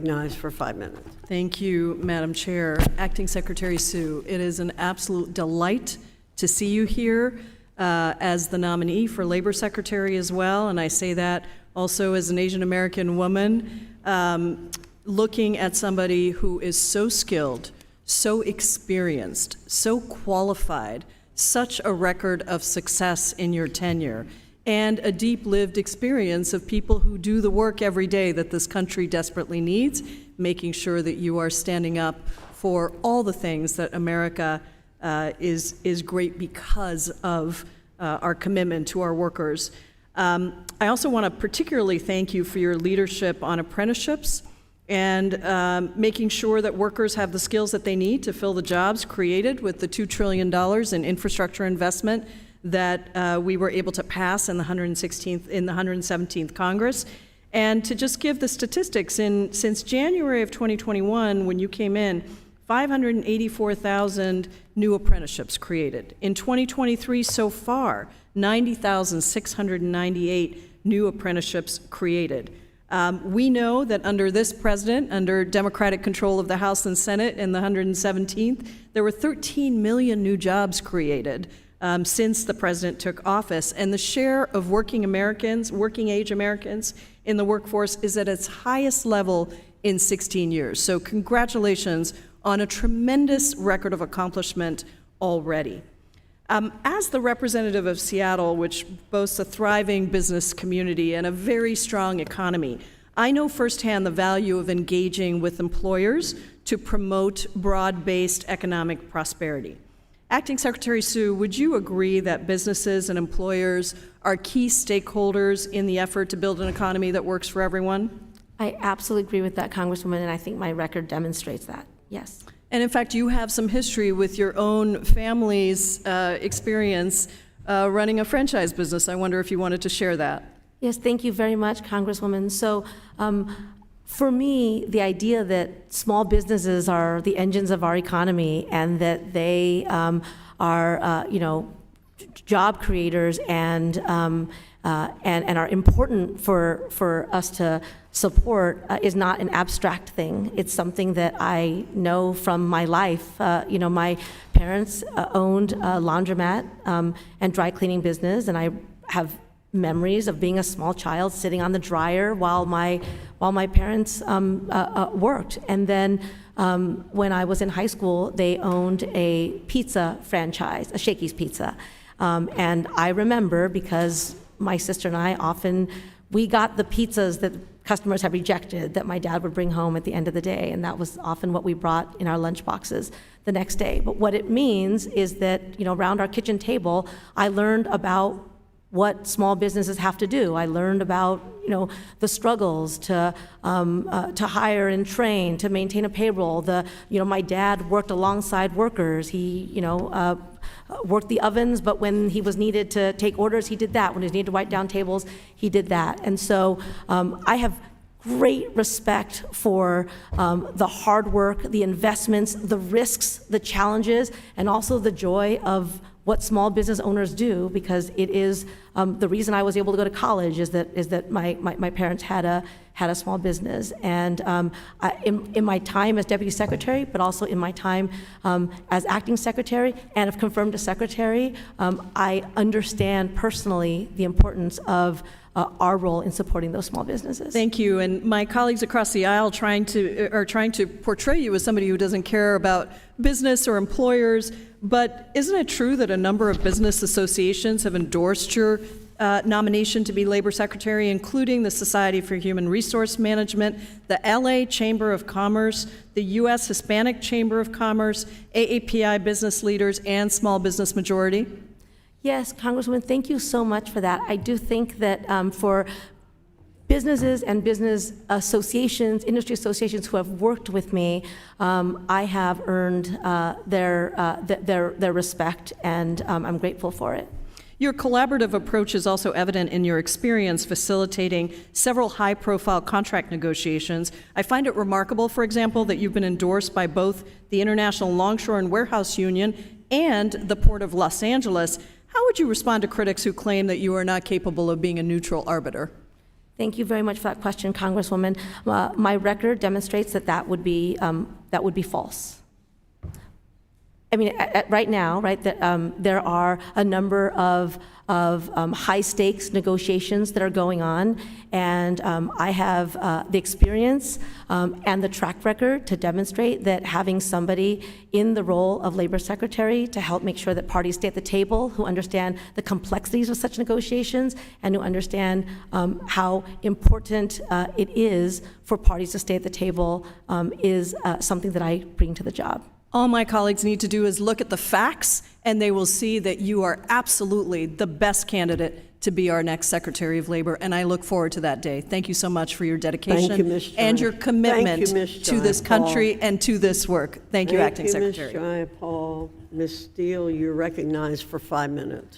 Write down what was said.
No, it's for 5 minutes. Thank you, Madam Chair. Acting Secretary Sue, it is an absolute delight to see you here as the nominee for Labor Secretary as well, and I say that also as an Asian American woman, looking at somebody who is so skilled, so experienced, so qualified, such a record of success in your tenure, and a deep lived experience of people who do the work every day that this country desperately needs, making sure that you are standing up for all the things that America is great because of our commitment to our workers. I also want to particularly thank you for your leadership on apprenticeships and making sure that workers have the skills that they need to fill the jobs created with the $2 trillion in infrastructure investment that we were able to pass in the 117th Congress. And to just give the statistics, since January of 2021, when you came in, 584,000 new apprenticeships created. In 2023 so far, 90,698 new apprenticeships created. We know that under this president, under Democratic control of the House and Senate in the 117th, there were 13 million new jobs created since the president took office. And the share of working Americans, working age Americans in the workforce is at its highest level in 16 years. So congratulations on a tremendous record of accomplishment already. As the representative of Seattle, which boasts a thriving business community and a very strong economy, I know firsthand the value of engaging with employers to promote broad-based economic prosperity. Acting Secretary Sue, would you agree that businesses and employers are key stakeholders in the effort to build an economy that works for everyone? I absolutely agree with that, Congresswoman, and I think my record demonstrates that, yes. And in fact, you have some history with your own family's experience running a franchise business. I wonder if you wanted to share that. Yes, thank you very much, Congresswoman. So for me, the idea that small businesses are the engines of our economy and that they are, job creators and are important for us to support is not an abstract thing. It's something that I know from my life. My parents owned a laundromat and dry cleaning business, and I have memories of being a small child sitting on the dryer while my parents worked. And then when I was in high school, they owned a pizza franchise, a Shakey's Pizza. And I remember, because my sister and I we got the pizzas that customers had rejected that my dad would bring home at the end of the day, and that was often what we brought in our lunch boxes the next day. But what it means is that, around our kitchen table, I learned about what small businesses have to do. I learned about, the struggles to hire and train, to maintain a payroll. My dad worked alongside workers. He, worked the ovens, but when he was needed to take orders, he did that. When he was needed to wipe down tables, he did that. And so I have great respect for the hard work, the investments, the risks, the challenges, and also the joy of what small business owners do, because it is the reason I was able to go to college is that my parents had a small business. And in my time as Deputy Secretary, but also in my time as Acting Secretary, and if confirmed as Secretary, I understand personally the importance of our role in supporting those small businesses. Thank you. And my colleagues across the aisle are trying to portray you as somebody who doesn't care about business or employers, but isn't it true that a number of business associations have endorsed your nomination to be Labor Secretary, including the Society for Human Resource Management, the LA Chamber of Commerce, the U.S. Hispanic Chamber of Commerce, AAPI Business Leaders, and Small Business Majority? Yes, Congresswoman, thank you so much for that. I do think that for businesses and business associations, industry associations who have worked with me, I have earned their respect, and I'm grateful for it. Your collaborative approach is also evident in your experience facilitating several high-profile contract negotiations. I find it remarkable, for example, that you've been endorsed by both the International Longshore and Warehouse Union and the Port of Los Angeles. How would you respond to critics who claim that you are not capable of being a neutral arbiter? Thank you very much for that question, Congresswoman. My record demonstrates that that would be false. I mean, right now, right, there are a number of high-stakes negotiations that are going on, and I have the experience and the track record to demonstrate that having somebody in the role of Labor Secretary to help make sure that parties stay at the table, who understand the complexities of such negotiations, and who understand how important it is for parties to stay at the table is something that I bring to the job. All my colleagues need to do is look at the facts, and they will see that you are absolutely the best candidate to be our next Secretary of Labor, and I look forward to that day. Thank you so much for your dedication Thank you, Ms. and your commitment Thank you, Ms. to this Jayapal. country and to this work. Thank you, Acting Secretary. Thank you, Ms. Jayapal. Ms. Steele, you're recognized for 5 minutes.